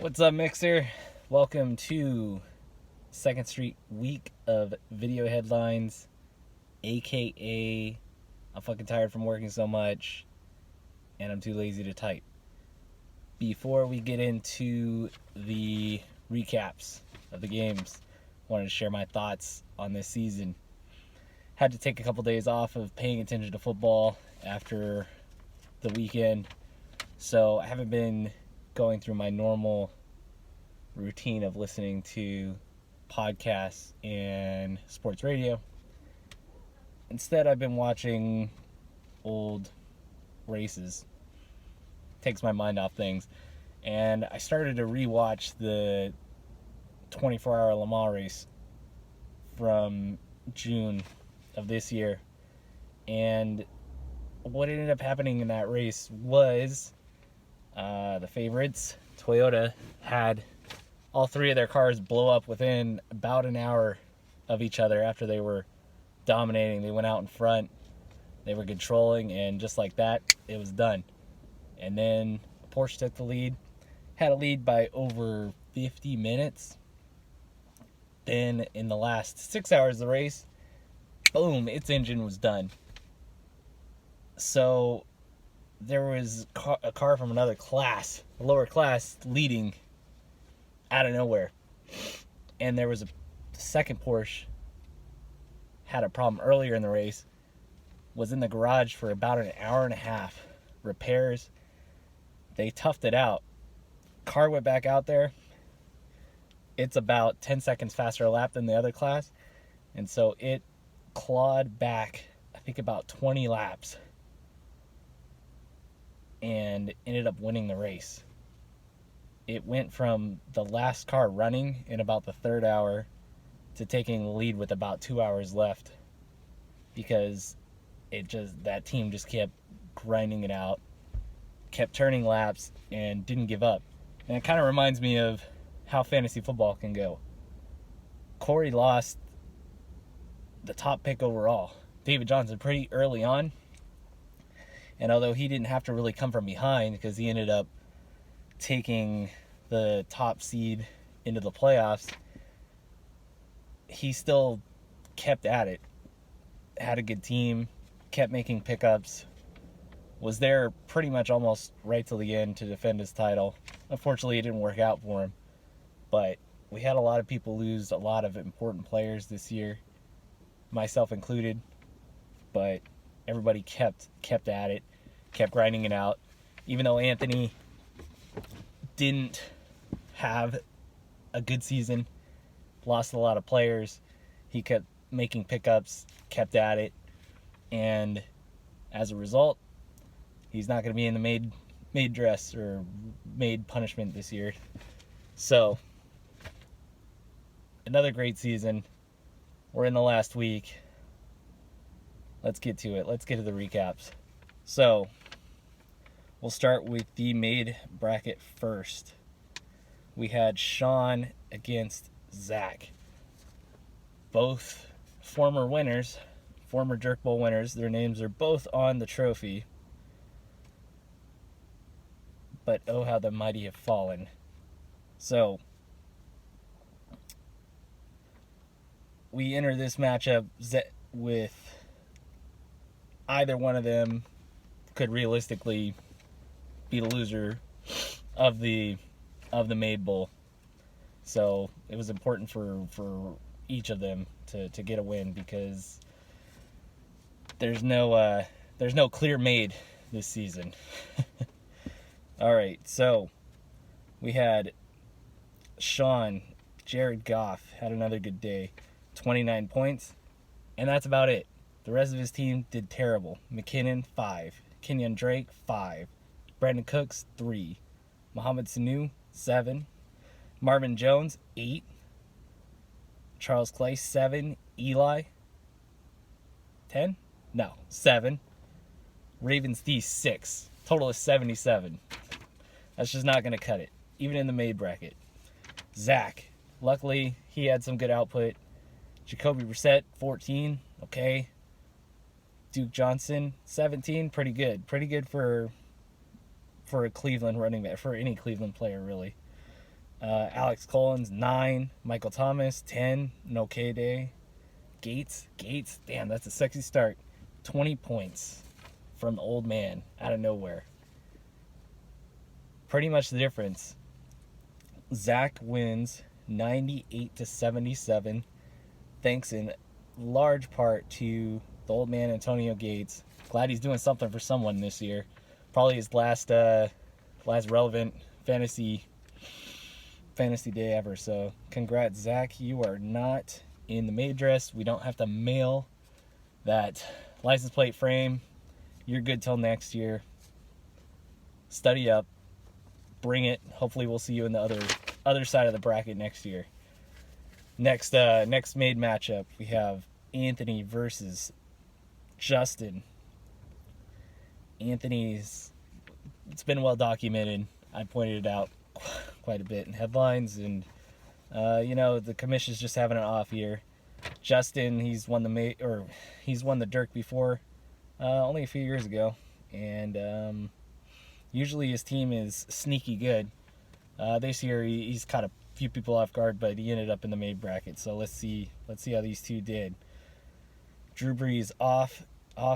What's up, Mixer? Welcome to Second Street week of video headlines, aka I'm fucking tired from working so much and I'm too lazy to type. Before we get into the recaps of the games, I wanted to share my thoughts on this season. Had to take a couple days off of paying attention to football after the weekend, so I haven't been going through my normal routine of listening to podcasts and sports radio. Instead, I've been watching old races. Takes my mind off things. And I started to rewatch the 24-hour Le Mans race from June of this year. And what ended up happening in that race was the favorites, Toyota, had all three of their cars blow up within about an hour of each other after they were dominating. They went out in front, they were controlling, and just like that, it was done. And then Porsche took the lead, had a lead by over 50 minutes. Then in the last 6 hours of the race, boom, its engine was done. So there was a car from another class, a lower class, leading out of nowhere. And there was a second Porsche, had a problem earlier in the race, was in the garage for about an hour and a half. Repairs. They toughed it out. Car went back out there. It's about 10 seconds faster a lap than the other class. And so it clawed back, I think, about 20 laps. And ended up winning the race. It went from the last car running in about the third hour to taking the lead with about 2 hours left, because that team just kept grinding it out, kept turning laps, and didn't give up. And it kind of reminds me of how fantasy football can go. Corey lost the top pick overall, David Johnson, pretty early on. And although he didn't have to really come from behind, because he ended up taking the top seed into the playoffs, he still kept at it. Had a good team, kept making pickups, was there pretty much almost right till the end to defend his title. Unfortunately, it didn't work out for him. But we had a lot of people lose a lot of important players this year, myself included. But everybody kept at it, kept grinding it out. Even though Anthony didn't have a good season, lost a lot of players, he kept making pickups, kept at it, and as a result, he's not going to be in the maid dress or maid punishment this year. So, another great season. We're in the last week. Let's get to it. Let's get to the recaps. So, we'll start with the maid bracket first. We had Sean against Zach. Both former winners, former Jerk Bowl winners. Their names are both on the trophy. But oh, how the mighty have fallen. So, we enter this matchup with either one of them could realistically be the loser of the Maid Bowl. So it was important for each of them to get a win, because there's no clear maid this season. All right, so we had Sean, Jared Goff had another good day, 29 points, and that's about it. The rest of his team did terrible. McKinnon, 5. Kenyon Drake, 5. Brandon Cooks, 3. Mohamed Sanu, 7. Marvin Jones, 8. Charles Clay, 7. Eli, 10? No, 7. Ravens D, 6. Total is 77. That's just not going to cut it, even in the maid bracket. Zach, luckily, he had some good output. Jacoby Brissett, 14. Okay. Duke Johnson, 17. Pretty good. Pretty good for a Cleveland running back, for any Cleveland player, really. Alex Collins, 9. Michael Thomas, 10. Noke Day. Gates, damn, that's a sexy start. 20 points from the old man out of nowhere. Pretty much the difference. Zach wins 98-77, thanks in large part to the old man Antonio Gates. Glad he's doing something for someone this year. Probably his last relevant fantasy day ever. So congrats, Zach. You are not in the maid dress. We don't have to mail that license plate frame. You're good till next year. Study up. Bring it. Hopefully we'll see you in the other side of the bracket next year. Next maid matchup, we have Anthony versus Justin. Anthony's, it's been well documented. I pointed it out quite a bit in headlines, and the commission's just having an off year. Justin, he's won the Dirk before, only a few years ago, and usually his team is sneaky good. This year he's caught a few people off guard, but he ended up in the maid bracket. So let's see how these two did. Drew Brees off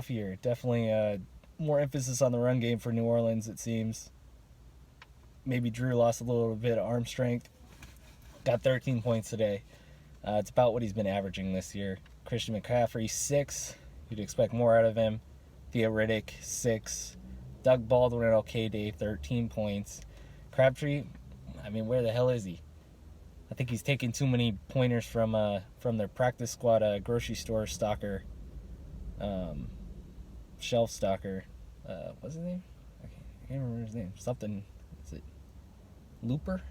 year, definitely more emphasis on the run game for New Orleans, it seems. Maybe Drew lost a little bit of arm strength. Got 13 points today. It's about what he's been averaging this year. Christian McCaffrey, 6. You'd expect more out of him. Theo Riddick, 6. Doug Baldwin at OK Day, 13 points. Crabtree, I mean, where the hell is he? I think he's taking too many pointers from their practice squad grocery store stalker, shelf stalker. What's his name? I can't remember his name. Something. Is it Looper?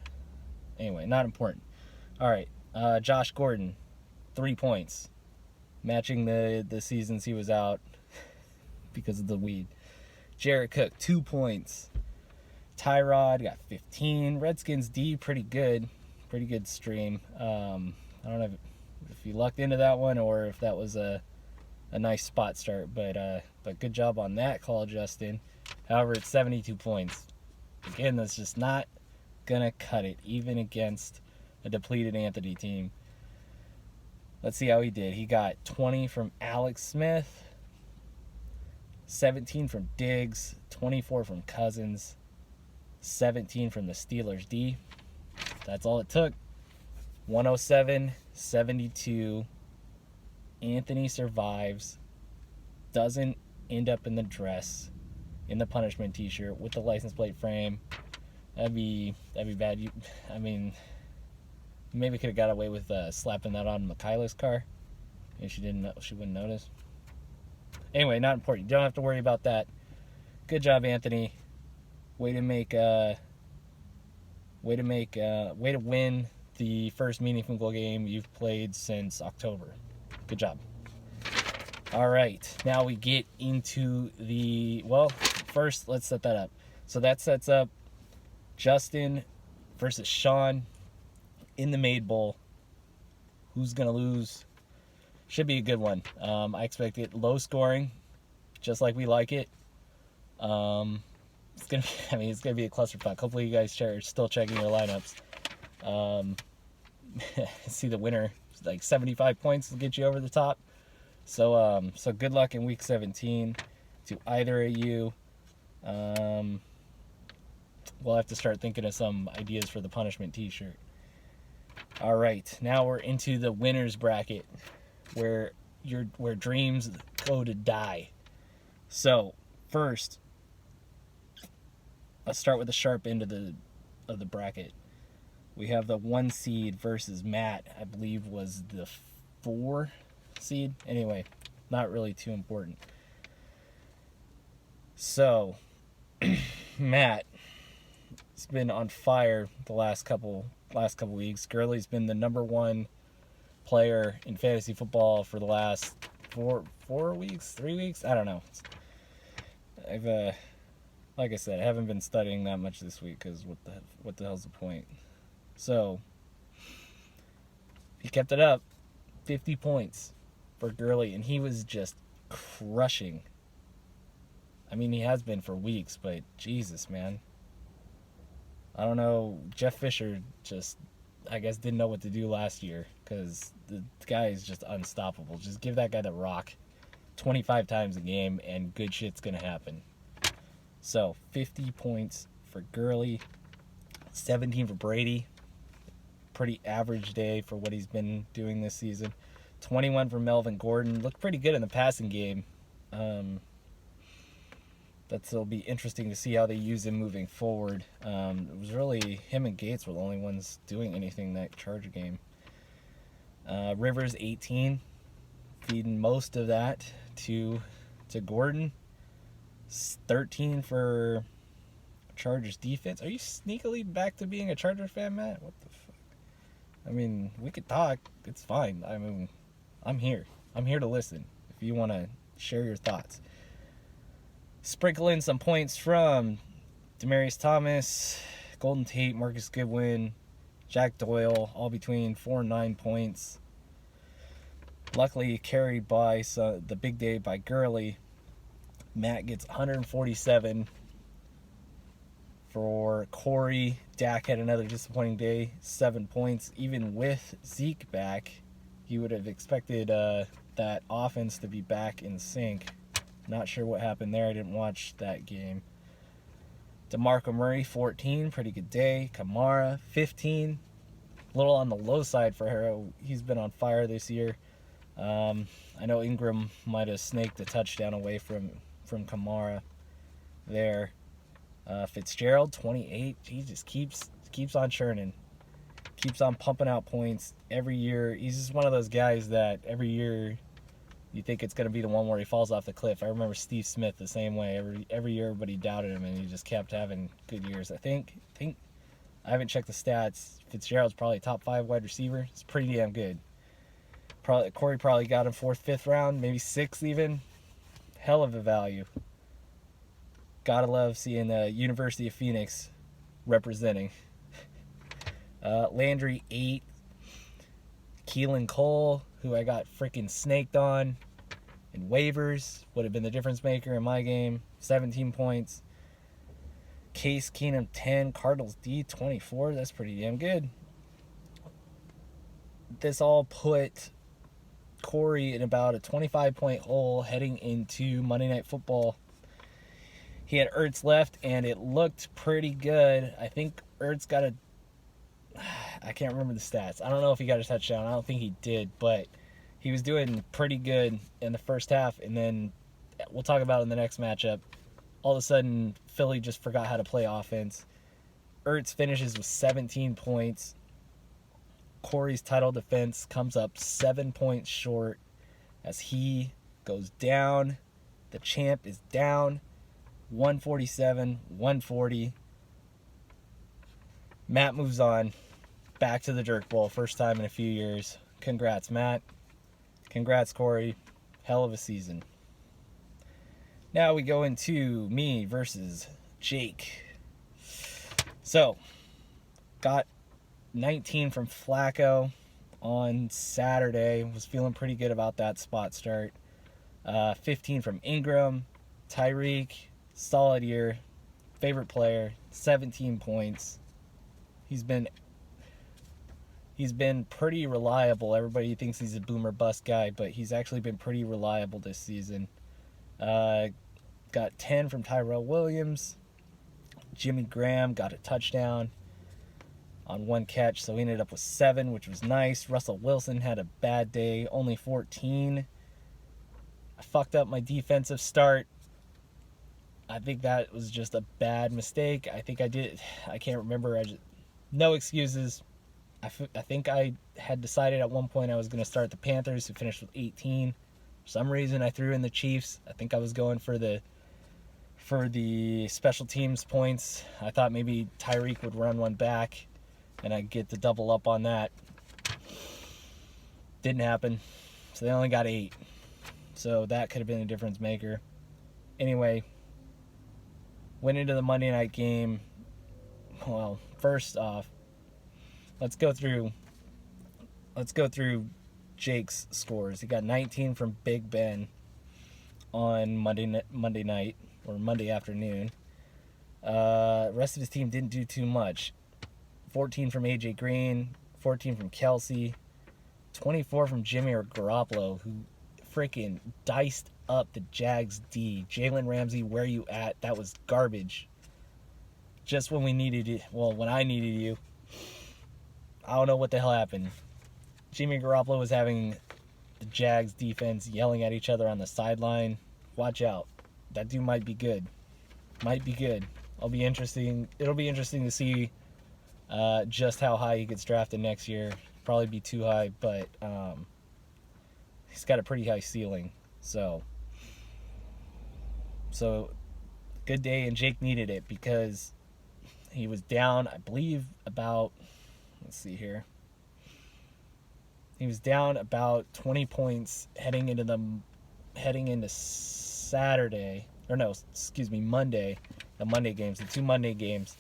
Anyway, not important. All right. Josh Gordon, 3 points, matching the seasons he was out because of the weed. Jared Cook, 2 points. Tyrod got 15. Redskins D, pretty good stream. I don't know if you lucked into that one or if that was a nice spot start, but good job on that call, Justin. However, it's 72 points. Again, that's just not gonna cut it, even against a depleted Anthony team. Let's see how he did. He got 20 from Alex Smith, 17 from Diggs, 24 from Cousins, 17 from the Steelers D. That's all it took. 107-72. Anthony survives. Doesn't end up in the dress, in the punishment t-shirt with the license plate frame. That'd be bad. Maybe could have got away with slapping that on Michaela's car, and she wouldn't notice. Anyway, not important. You don't have to worry about that. Good job, Anthony. Way to win the first meaningful game you've played since October. Good job. All right, now we get into first let's set that up. So that sets up Justin versus Sean in the Maid Bowl. Who's gonna lose? Should be a good one. I expect it low scoring, just like we like it. It's gonna be a clusterfuck. Hopefully you guys are still checking your lineups. See the winner, like 75 points will get you over the top. So good luck in week 17 to either of you. We'll have to start thinking of some ideas for the punishment t-shirt. All right, now we're into the winners bracket, where dreams go to die. So first, let's start with the sharp end of the bracket. We have the 1 seed versus Matt, I believe was the 4 seed. Anyway, not really too important. So Matt has been on fire the last couple weeks. Gurley's been the number 1 player in fantasy football for the last 3 weeks. I don't know. Like I said, I haven't been studying that much this week because what the hell's the point? So he kept it up, 50 points for Gurley, and he was just crushing. I mean, he has been for weeks, but Jesus, man. I don't know. Jeff Fisher just, I guess, didn't know what to do last year because the guy is just unstoppable. Just give that guy the rock 25 times a game and good shit's going to happen. So, 50 points for Gurley, 17 for Brady. Pretty average day for what he's been doing this season. 21 for Melvin Gordon. Looked pretty good in the passing game. That'll be interesting to see how they use him moving forward. It was really him and Gates were the only ones doing anything that Charger game. Rivers 18, feeding most of that to Gordon. 13 for Chargers defense. Are you sneakily back to being a Charger fan, Matt? What the fuck? I mean, we could talk. It's fine. I mean, I'm here. I'm here to listen if you want to share your thoughts. Sprinkle in some points from Demaryius Thomas, Golden Tate, Marcus Goodwin, Jack Doyle, all between 4 and 9 points. Luckily carried by the big day by Gurley. Matt gets 147 for Corey. Dak had another disappointing day, 7 points. Even with Zeke back, you would have expected that offense to be back in sync. Not sure what happened there. I didn't watch that game. DeMarco Murray, 14. Pretty good day. Kamara, 15. A little on the low side for Harrow. He's been on fire this year. I know Ingram might have snaked a touchdown away from Kamara there. Fitzgerald, 28. He just keeps on churning. Keeps on pumping out points every year. He's just one of those guys that every year you think it's going to be the one where he falls off the cliff. I remember Steve Smith the same way. Every year everybody doubted him, and he just kept having good years. I think I haven't checked the stats. Fitzgerald's probably a top 5 wide receiver. It's pretty damn good. Corey probably got him 4th, 5th round, maybe 6th even. Hell of a value. Gotta love seeing the University of Phoenix representing. Landry, 8. Keelan Cole, who I got freaking snaked on in waivers, would have been the difference maker in my game. 17 points. Case Keenum, 10. Cardinals D, 24. That's pretty damn good. This all put Corey in about a 25-point hole heading into Monday Night Football. He had Ertz left, and it looked pretty good. I think Ertz got I can't remember the stats. I don't know if he got a touchdown. I don't think he did, but he was doing pretty good in the first half, and then we'll talk about it in the next matchup. All of a sudden, Philly just forgot how to play offense. Ertz finishes with 17 points. Corey's title defense comes up 7 points short as he goes down. The champ is down. 147, 140. Matt moves on back to the Jerk Bowl. First time in a few years. Congrats, Matt. Congrats, Corey. Hell of a season. Now we go into me versus Jake. So, got 19 from Flacco on Saturday. Was feeling pretty good about that spot start. 15 from Ingram. Tyreek, solid year. Favorite player, 17 points. He's been pretty reliable. Everybody thinks he's a boomer bust guy, but he's actually been pretty reliable this season. Got 10 from Tyrell Williams. Jimmy Graham got a touchdown on 1 catch, so he ended up with 7, which was nice. Russell Wilson had a bad day, only 14. I fucked up my defensive start. I think that was just a bad mistake. I can't remember. No excuses. I think I had decided at one point I was going to start the Panthers, who finished with 18. For some reason, I threw in the Chiefs. I think I was going for the special teams points. I thought maybe Tyreek would run one back, and I'd get the double up on that. Didn't happen. So they only got 8. So that could have been a difference maker. Anyway, went into the Monday night game. Well, first off, let's go through Jake's scores. He got 19 from Big Ben on Monday night or Monday afternoon. Rest of his team didn't do too much. 14 from AJ Green, 14 from Kelsey, 24 from Jimmy Garoppolo, who freaking diced up the Jags D. Jalen Ramsey, where you at? That was garbage. Just when we needed it. Well, when I needed you. I don't know what the hell happened. Jimmy Garoppolo was having the Jags defense yelling at each other on the sideline. Watch out. That dude might be good. Might be good. It'll be interesting to see just how high he gets drafted next year. Probably be too high, but he's got a pretty high ceiling. So good day, and Jake needed it because he was down, I believe, about, let's see here. He was down about 20 points heading into Saturday, or no, excuse me, Monday, the Monday games, the 2 Monday games,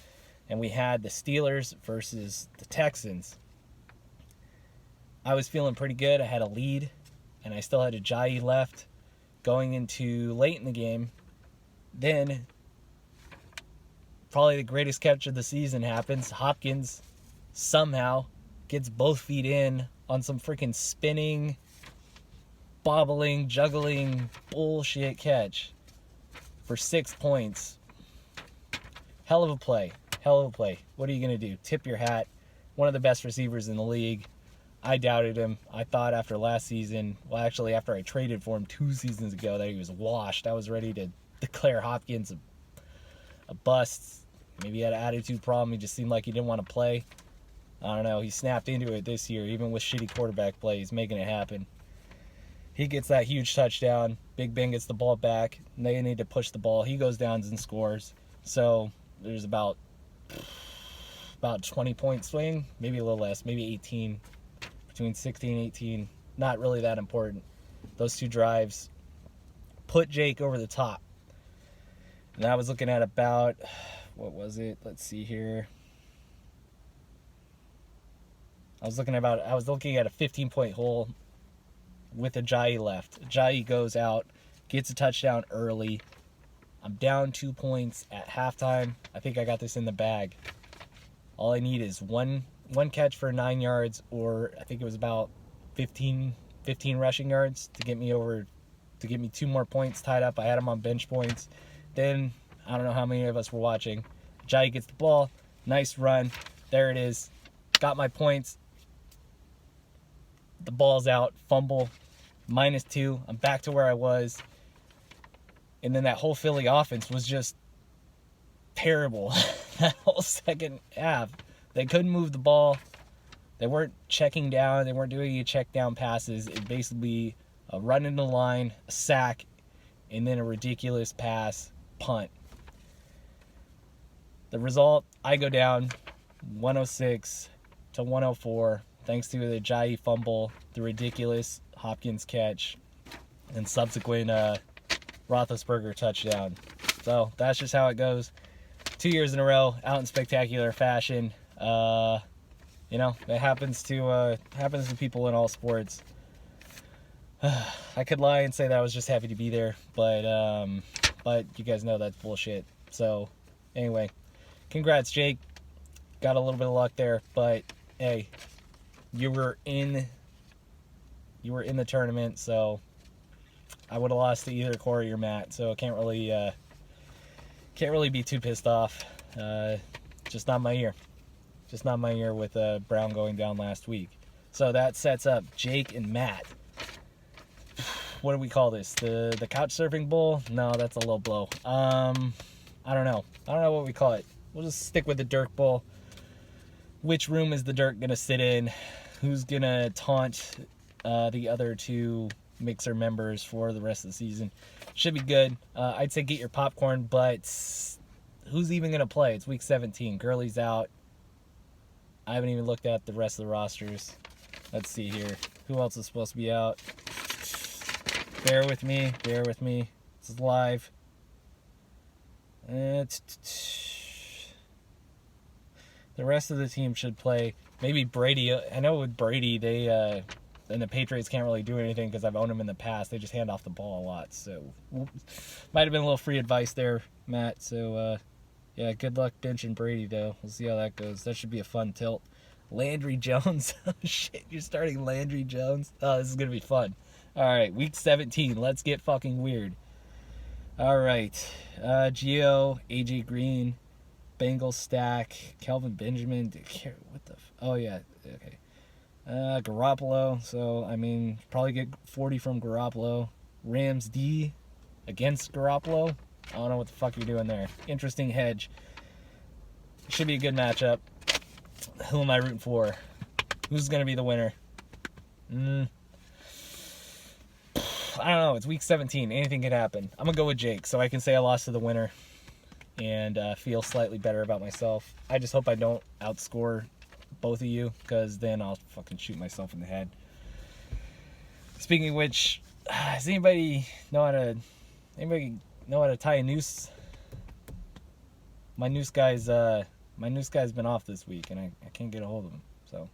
and we had the Steelers versus the Texans. I was feeling pretty good. I had a lead, and I still had Ajayi left going into late in the game. Then, probably the greatest catch of the season happens. Hopkins somehow gets both feet in on some freaking spinning, bobbling, juggling bullshit catch for 6 points. Hell of a play. Hell of a play. What are you going to do? Tip your hat. One of the best receivers in the league. I doubted him. I thought after last season, well, actually after I traded for him 2 seasons ago, that he was washed. I was ready to declare Hopkins a bust. Maybe he had an attitude problem. He just seemed like he didn't want to play. I don't know. He snapped into it this year. Even with shitty quarterback play, he's making it happen. He gets that huge touchdown. Big Ben gets the ball back. They need to push the ball. He goes down and scores. So there's about 20-point swing, maybe a little less, maybe 18, between 16 and 18. Not really that important. Those 2 drives put Jake over the top. And I was looking at about, what was it? Let's see here. I was looking at a 15-point hole with Ajayi left. Ajayi goes out, gets a touchdown early. I'm down 2 points at halftime. I think I got this in the bag. All I need is one catch for 9 yards, or I think it was about 15 rushing yards to get me 2 more points tied up. I had him on bench points. Then, I don't know how many of us were watching. Ajayi gets the ball. Nice run. There it is. Got my points. The ball's out. Fumble. -2. I'm back to where I was. And then that whole Philly offense was just terrible. That whole second half. They couldn't move the ball. They weren't checking down. They weren't doing any check down passes. It basically a run in the line, a sack, and then a ridiculous pass, punt. The result, I go down 106 to 104 thanks to the Ajayi fumble, the ridiculous Hopkins catch, and subsequent Roethlisberger touchdown. So that's just how it goes. 2 years in a row, out in spectacular fashion. It happens to people in all sports. I could lie and say that I was just happy to be there, but you guys know that's bullshit. So anyway, congrats, Jake. Got a little bit of luck there, but hey, you were in the tournament, so I would have lost to either Corey or Matt, so I can't really be too pissed off. Just not my year. Just not my year with Brown going down last week. So that sets up Jake and Matt. What do we call this? The couch surfing bowl? No, that's a low blow. I don't know. I don't know what we call it. We'll just stick with the Dirk Bowl. Which room is the Dirk gonna sit in? Who's gonna taunt the other 2 Mixer members for the rest of the season? Should be good. I'd say get your popcorn, but who's even gonna play? It's week 17. Gurley's out. I haven't even looked at the rest of the rosters. Let's see here. Who else is supposed to be out? Bear with me. This is live. The rest of the team should play. Maybe Brady. I know with Brady, and the Patriots can't really do anything because I've owned them in the past. They just hand off the ball a lot. So might have been a little free advice there, Matt. So Yeah, good luck benching Brady, though. We'll see how that goes. That should be a fun tilt. Landry Jones. Oh, shit, you're starting Landry Jones? Oh, this is going to be fun. All right, week 17. Let's get fucking weird. All right. Gio, AJ Green, Bengals stack, Kelvin Benjamin. What the? Oh, yeah. Okay. Garoppolo. So, I mean, probably get 40 from Garoppolo. Rams D against Garoppolo. I don't know what the fuck you're doing there. Interesting hedge. Should be a good matchup. Who am I rooting for? Who's going to be the winner? I don't know. It's week 17. Anything can happen. I'm going to go with Jake so I can say I lost to the winner and feel slightly better about myself. I just hope I don't outscore both of you, because then I'll fucking shoot myself in the head. Speaking of which, does anybody know how to tie a noose? My noose guy's been off this week, and I can't get a hold of him. So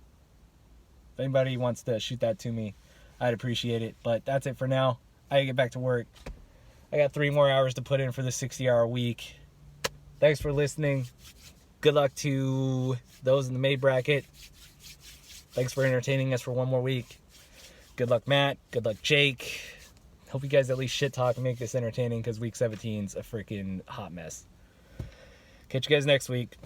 if anybody wants to shoot that to me, I'd appreciate it. But that's it for now. I gotta get back to work. I got 3 more hours to put in for the 60-hour week. Thanks for listening. Good luck to those in the May bracket. Thanks for entertaining us for 1 more week. Good luck, Matt. Good luck, Jake. Hope you guys at least shit talk and make this entertaining, because week 17's a freaking hot mess. Catch you guys next week.